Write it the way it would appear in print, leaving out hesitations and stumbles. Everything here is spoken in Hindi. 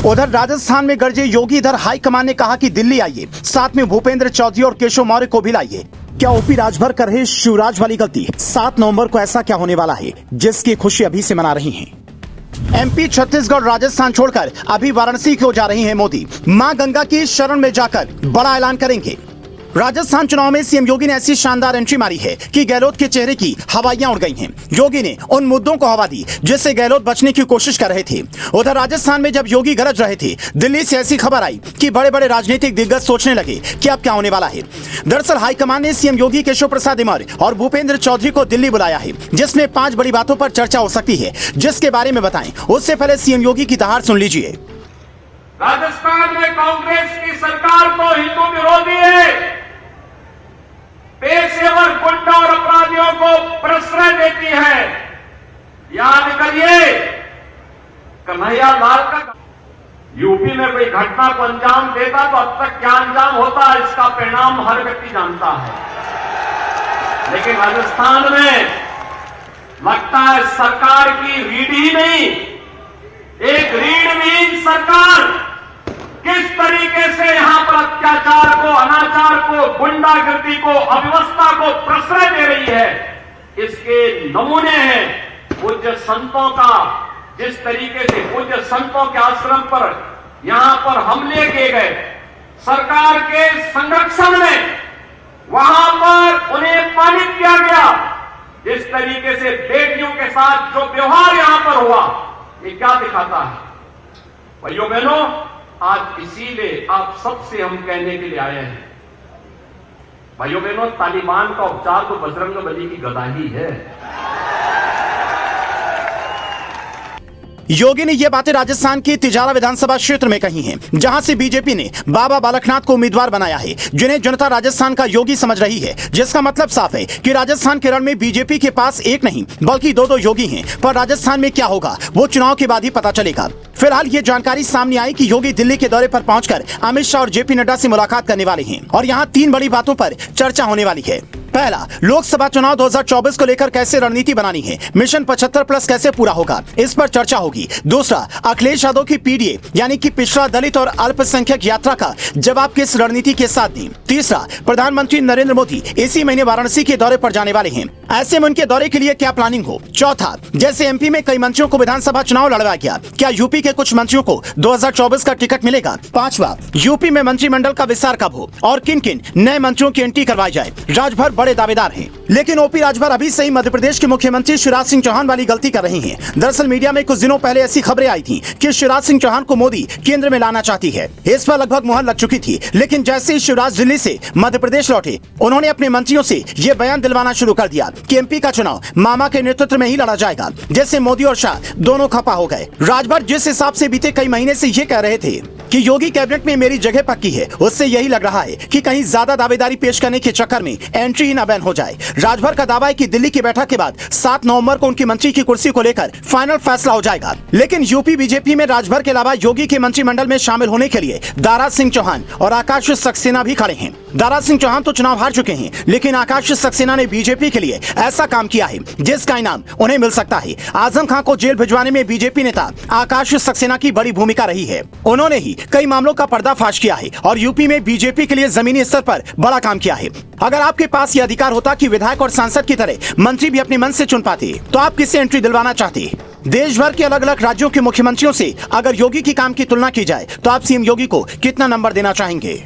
उधर राजस्थान में गरजे योगी, इधर हाईकमान ने कहा कि दिल्ली आइए, साथ में भूपेंद्र चौधरी और केशव मौर्य को भी लाइए। क्या ओपी राजभर कर रहे शिवराज वाली गलती? 7 नवंबर को ऐसा क्या होने वाला है जिसकी खुशी अभी से मना रही हैं? एमपी, छत्तीसगढ़, राजस्थान छोड़कर अभी वाराणसी को जा रही हैं मोदी। मां गंगा की शरण में जाकर बड़ा ऐलान करेंगे। राजस्थान चुनाव में सीएम योगी ने ऐसी शानदार एंट्री मारी है कि गहलोत के चेहरे की हवाइयां उड़ गई हैं। योगी ने उन मुद्दों को हवा दी जिससे गहलोत बचने की कोशिश कर रहे थे। उधर राजस्थान में जब योगी गरज रहे थे, दिल्ली से ऐसी खबर आई कि बड़े बड़े राजनीतिक दिग्गज सोचने लगे कि अब क्या होने वाला है। दरअसल हाईकमान ने सीएम योगी, केशव प्रसाद मौर्य और भूपेंद्र चौधरी को दिल्ली बुलाया है, जिसमें 5 बड़ी बातों पर चर्चा हो सकती है, जिसके बारे में बताएं उससे पहले सीएम योगी की दहाड़ सुन लीजिए। राजस्थान में कांग्रेस की सरकार तो हिंदू विरोधी है, पेशेवर गुंडा और अपराधियों को प्रश्रय देती है। याद करिए, कन्हैया लाल का यूपी में कोई घटना को अंजाम देता तो अब तक क्या अंजाम होता है इसका परिणाम हर व्यक्ति जानता है। लेकिन राजस्थान में लगता है सरकार की रीढ़ ही नहीं, एक रीढ़विहीन सरकार किस तरीके से यहां पर अत्याचार को, अनाचार को, गुंडागर्दी को, अव्यवस्था को प्रश्रय दे रही है, इसके नमूने हैं पूज्य संतों का। जिस तरीके से पूज्य संतों के आश्रम पर यहां पर हमले किए गए सरकार के संरक्षण में, वहां पर उन्हें पालित किया गया। जिस तरीके से बेटियों के साथ जो व्यवहार यहां पर हुआ, ये क्या दिखाता है? भाइयों बहनों, आज इसीलिए आप सबसे हम कहने के लिए आए हैं, भाइयों बहनों, तालिबान का उपचार तो बजरंगबली की गदा ही है। योगी ने ये बातें राजस्थान के तिजारा विधानसभा क्षेत्र में कही हैं, जहां से बीजेपी ने बाबा बालकनाथ को उम्मीदवार बनाया है, जिन्हें जनता राजस्थान का योगी समझ रही है। जिसका मतलब साफ है कि राजस्थान के रण में बीजेपी के पास एक नहीं बल्कि 2 योगी हैं। पर राजस्थान में क्या होगा वो चुनाव के बाद ही पता चलेगा। फिलहाल ये जानकारी सामने आई कि योगी दिल्ली के दौरे पर पहुंचकर अमित शाह और जेपी नड्डा से मुलाकात करने वाले हैं और यहाँ 3 बड़ी बातों पर चर्चा होने वाली है। पहला, लोकसभा चुनाव 2024 को लेकर कैसे रणनीति बनानी है, मिशन 75+ कैसे पूरा होगा, इस पर चर्चा होगी। दूसरा, अखिलेश यादव की पीडीए यानी कि पिछड़ा दलित और अल्पसंख्यक यात्रा का जवाब किस रणनीति के साथ दी। तीसरा, प्रधानमंत्री नरेंद्र मोदी इसी महीने वाराणसी के दौरे पर जाने वाले हैं, ऐसे में उनके दौरे के लिए क्या प्लानिंग हो। चौथा, जैसे एमपी में कई मंत्रियों को विधानसभा चुनाव लड़वाया गया, क्या यूपी के कुछ मंत्रियों को 2024 का टिकट मिलेगा। पांचवा, यूपी में मंत्रिमंडल का विस्तार कब हो और किन किन नए मंत्रियों की एंट्री करवाई जाए। राजभर बड़े दावेदार हैं, लेकिन ओपी राजभर अभी से ही मध्य प्रदेश के मुख्यमंत्री शिवराज सिंह चौहान वाली गलती कर रहे हैं। दरअसल मीडिया में कुछ दिनों पहले ऐसी खबरें आई थी कि शिवराज सिंह चौहान को मोदी केंद्र में लाना चाहती है। इस पर लगभग मुहर लग चुकी थी, लेकिन जैसे ही शिवराज दिल्ली से मध्य प्रदेश लौटे, उन्होंने अपने मंत्रियों से ये बयान दिलवाना शुरू कर दिया कि एमपी का चुनाव मामा के नेतृत्व में ही लड़ा जाएगा। जैसे मोदी और शाह दोनों खपा हो गए। राजभर जिस हिसाब से बीते कई महीने से ये कह रहे थे कि योगी कैबिनेट में मेरी जगह पक्की है, उससे यही लग रहा है कि कहीं ज्यादा दावेदारी पेश करने के चक्कर में एंट्री ही न बैन हो जाए। राजभर का दावा है कि दिल्ली की बैठक के बाद 7 नवंबर को उनकी मंत्री की कुर्सी को लेकर फाइनल फैसला हो जाएगा। लेकिन यूपी बीजेपी में राजभर के अलावा योगी के मंत्रिमंडल में शामिल होने के लिए दारा सिंह चौहान और आकाश सक्सेना भी खड़े हैं। दारा सिंह चौहान तो चुनाव हार चुके हैं, लेकिन आकाश सक्सेना ने बीजेपी के लिए ऐसा काम किया है जिसका इनाम उन्हें मिल सकता है। आजम खान को जेल भिजवाने में बीजेपी नेता आकाश सक्सेना की बड़ी भूमिका रही है। उन्होंने ही कई मामलों का पर्दाफाश किया है और यूपी में बीजेपी के लिए जमीनी स्तर पर बड़ा काम किया है। अगर आपके पास यह अधिकार होता कि विधायक और सांसद की तरह मंत्री भी अपने मन से चुन पाते, तो आप किससे एंट्री दिलवाना चाहते? देश भर के अलग अलग राज्यों के मुख्यमंत्रियों से अगर योगी की काम की तुलना की जाए तो आप सीएम योगी को कितना नंबर देना चाहेंगे?